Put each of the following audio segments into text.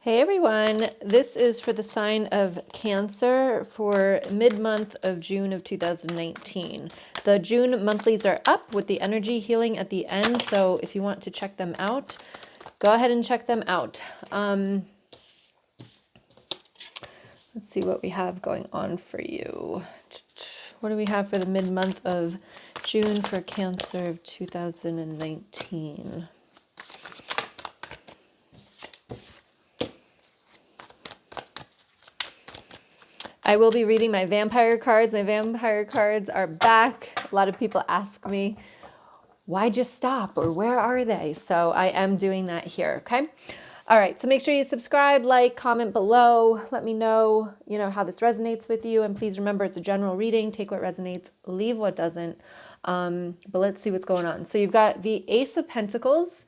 Hey everyone, this is for the sign of Cancer for mid-month of June of 2019. The June monthlies are up with the energy healing at the end, so if you want to check them out, go ahead and check them out. Let's see what we have going on for you. What do we have for the mid-month of June for Cancer of 2019? I will be reading my vampire cards. My vampire cards are back. A lot of people ask me, why'd you stop or where are they? So I am doing that here, okay? All right, so make sure you subscribe, like, comment below. Let me know, how this resonates with you. And please remember, it's a general reading. Take what resonates, leave what doesn't. But let's see what's going on. So you've got the Ace of Pentacles,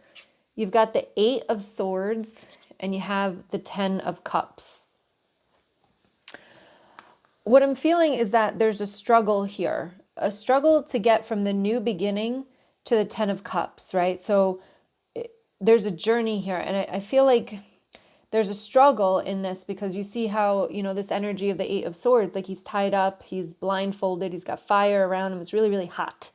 you've got the Eight of Swords, and you have the Ten of Cups. What I'm feeling is that there's a struggle here, a struggle to get from the new beginning to the Ten of Cups, right? So there's a journey here. And I feel like there's a struggle in this because you see how, this energy of the Eight of Swords, like he's tied up, he's blindfolded, he's got fire around him. It's really, really hot.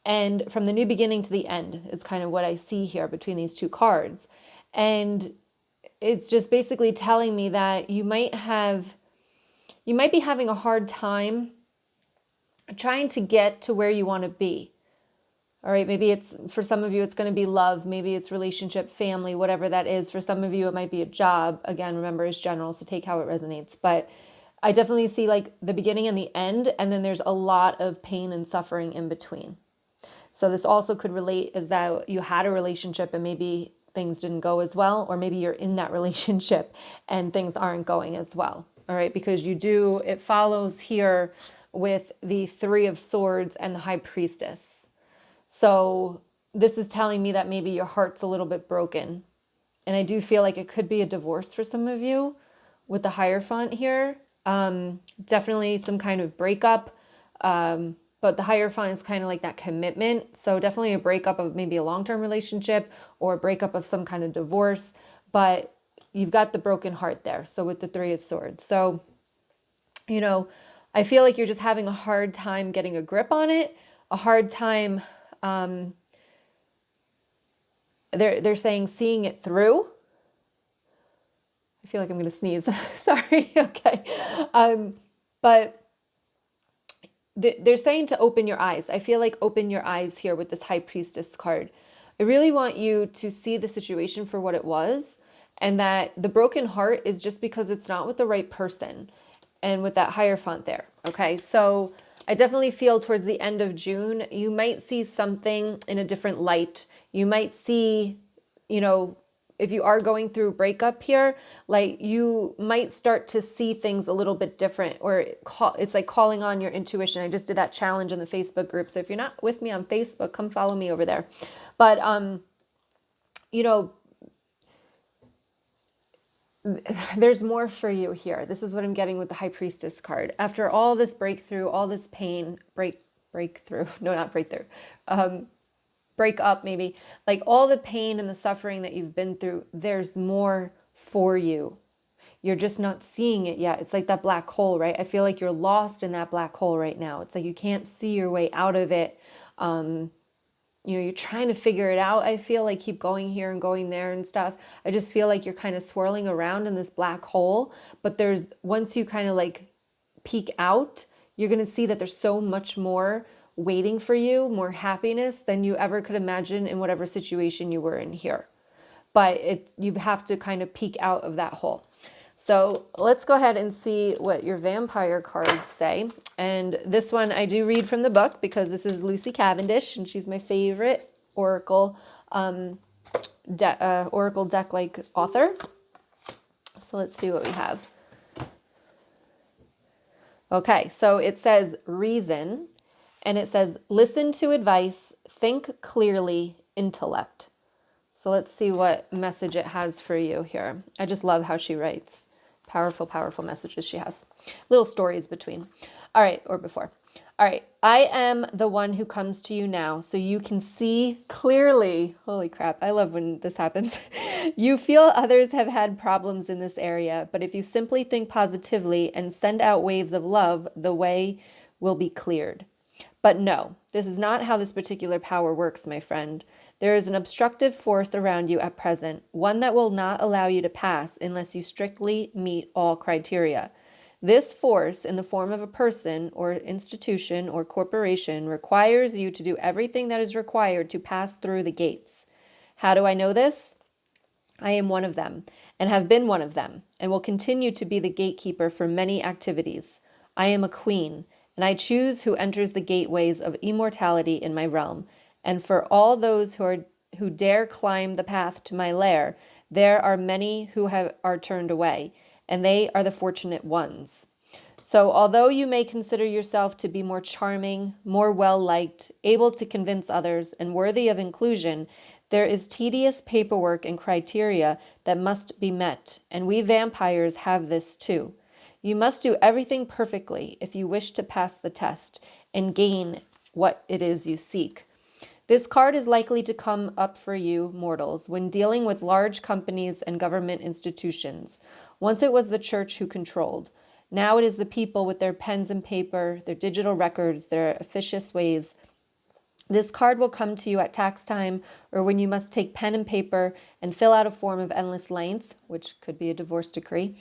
And from the new beginning to the end is kind of what I see here between these two cards. And it's just basically telling me that you might be having a hard time trying to get to where you want to be. All right, maybe it's, for some of you, it's going to be love. Maybe it's relationship, family, whatever that is. For some of you, it might be a job. Again, remember, it's general, so take how it resonates. But I definitely see like the beginning and the end, and then there's a lot of pain and suffering in between. So this also could relate as that you had a relationship and maybe things didn't go as well, or maybe you're in that relationship and things aren't going as well. All right, because it follows here with the Three of Swords and the High Priestess. So this is telling me that maybe your heart's a little bit broken. And I do feel like it could be a divorce for some of you with the Hierophant here. Definitely some kind of breakup. But the Hierophant is kind of like that commitment. So definitely a breakup of maybe a long-term relationship or a breakup of some kind of divorce. But you've got the broken heart there. So with the Three of Swords. So, I feel like you're just having a hard time getting a grip on it, a hard time, they're saying seeing it through. I feel like I'm going to sneeze. Sorry. Okay. But they're saying to open your eyes. I feel like open your eyes here with this High Priestess card. I really want you to see the situation for what it was, and that the broken heart is just because it's not with the right person, and with that Hierophant there. Okay. So I definitely feel towards the end of June, you might see something in a different light. You might see, if you are going through breakup here, like you might start to see things a little bit different, or it's like calling on your intuition. I just did that challenge in the Facebook group. So if you're not with me on Facebook, come follow me over there. But, there's more for you here. This is what I'm getting with the High Priestess card. After all this breakthrough, all this pain, breakthrough, no, not breakthrough, break up maybe, like all the pain and the suffering that you've been through, there's more for you. You're just not seeing it yet. It's like that black hole, right? I feel like you're lost in that black hole right now. It's like you can't see your way out of it. You're trying to figure it out. I feel like keep going here and going there and stuff. I just feel like you're kind of swirling around in this black hole. But once you kind of like peek out, you're going to see that there's so much more waiting for you, more happiness than you ever could imagine in whatever situation you were in here. But you have to kind of peek out of that hole. So let's go ahead and see what your vampire cards say. And this one I do read from the book because this is Lucy Cavendish and she's my favorite oracle oracle deck-like author. So let's see what we have. Okay, so it says reason, and it says listen to advice, think clearly, intellect. So let's see what message it has for you here. I just love how she writes. Powerful, powerful messages she has. Little stories between. All right, or before. All right. I am the one who comes to you now so you can see clearly. Holy crap. I love when this happens. You feel others have had problems in this area, but if you simply think positively and send out waves of love, the way will be cleared. But no, this is not how this particular power works, my friend. There is an obstructive force around you at present, one that will not allow you to pass unless you strictly meet all criteria. This force, in the form of a person or institution or corporation, requires you to do everything that is required to pass through the gates. How do I know this? I am one of them, and have been one of them, and will continue to be the gatekeeper for many activities. I am a queen, and I choose who enters the gateways of immortality in my realm. And for all those who dare climb the path to my lair, there are many who are turned away, and they are the fortunate ones. So, although you may consider yourself to be more charming, more well-liked, able to convince others, and worthy of inclusion, there is tedious paperwork and criteria that must be met, and we vampires have this too. You must do everything perfectly if you wish to pass the test and gain what it is you seek. This card is likely to come up for you, mortals, when dealing with large companies and government institutions. Once it was the church who controlled. Now it is the people with their pens and paper, their digital records, their officious ways. This card will come to you at tax time or when you must take pen and paper and fill out a form of endless length, which could be a divorce decree.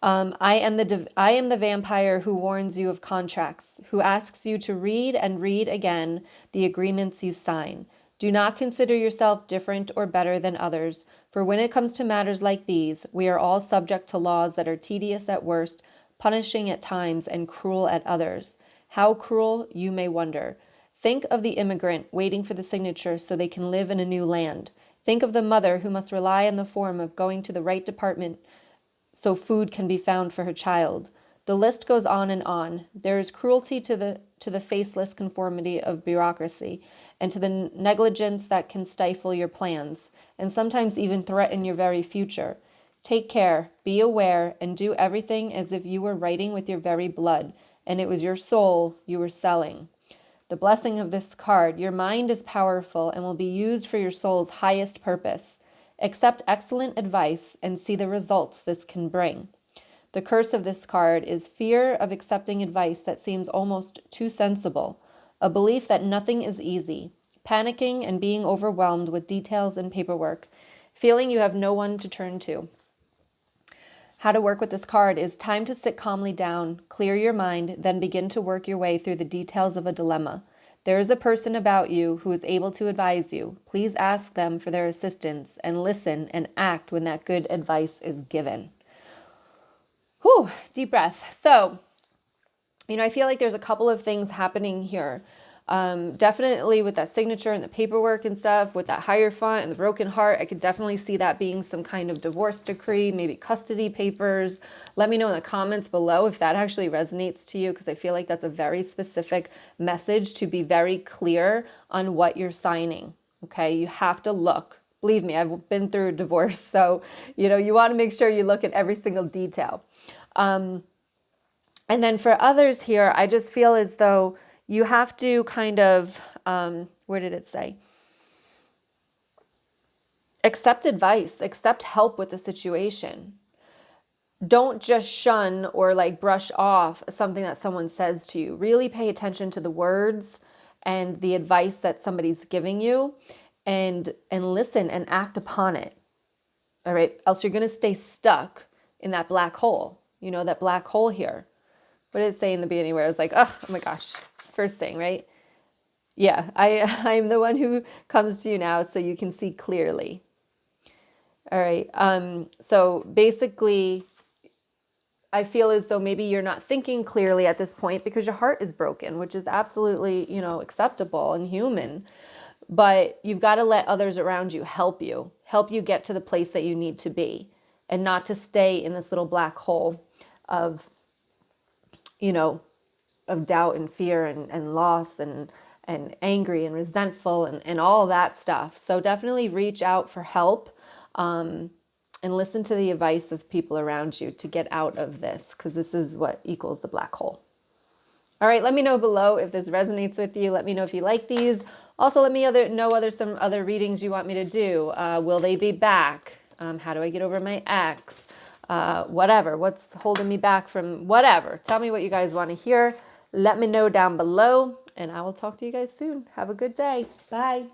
I am the vampire who warns you of contracts, who asks you to read and read again the agreements you sign. Do not consider yourself different or better than others, for when it comes to matters like these, we are all subject to laws that are tedious at worst, punishing at times, and cruel at others. How cruel, you may wonder. Think of the immigrant waiting for the signature so they can live in a new land. Think of the mother who must rely on the form of going to the right department so food can be found for her child. The list goes on and on. There is cruelty to the faceless conformity of bureaucracy and to the negligence that can stifle your plans and sometimes even threaten your very future. Take care, be aware, and do everything as if you were writing with your very blood and it was your soul you were selling. The blessing of this card, your mind is powerful and will be used for your soul's highest purpose. Accept excellent advice and see the results this can bring. The curse of this card is fear of accepting advice that seems almost too sensible, a belief that nothing is easy, panicking and being overwhelmed with details and paperwork, feeling you have no one to turn to. How to work with this card is time to sit calmly down, clear your mind, then begin to work your way through the details of a dilemma. There is a person about you who is able to advise you. Please ask them for their assistance and listen and act when that good advice is given. Whew, deep breath. So, I feel like there's a couple of things happening here. Definitely with that signature and the paperwork and stuff, with that Hierophant and the broken heart, I could definitely see that being some kind of divorce decree, maybe custody papers. Let me know in the comments below if that actually resonates to you, because I feel like that's a very specific message to be very clear on what you're signing. Okay, you have to look. Believe me, I've been through a divorce, so you want to make sure you look at every single detail. And then for others here, I just feel as though you have to kind of, where did it say? Accept advice, accept help with the situation. Don't just shun or brush off something that someone says to you. Really pay attention to the words and the advice that somebody's giving you and listen and act upon it. All right. Else you're going to stay stuck in that black hole, that black hole here. What did it say in the beginning where I was like, oh my gosh, first thing, right? Yeah, I'm the one who comes to you now so you can see clearly. All right. So basically, I feel as though maybe you're not thinking clearly at this point because your heart is broken, which is absolutely, acceptable and human. But you've got to let others around you help you get to the place that you need to be and not to stay in this little black hole of of doubt and fear and loss and angry and resentful and all that stuff. So definitely reach out for help and listen to the advice of people around you to get out of this, because this is what equals the black hole. All right, let me know below if this resonates with you. Let me know if you like these. Also, let me know some other readings you want me to do. Will they be back? How do I get over my ex? Whatever. What's holding me back from whatever? Tell me what you guys want to hear. Let me know down below, and I will talk to you guys soon. Have a good day. Bye.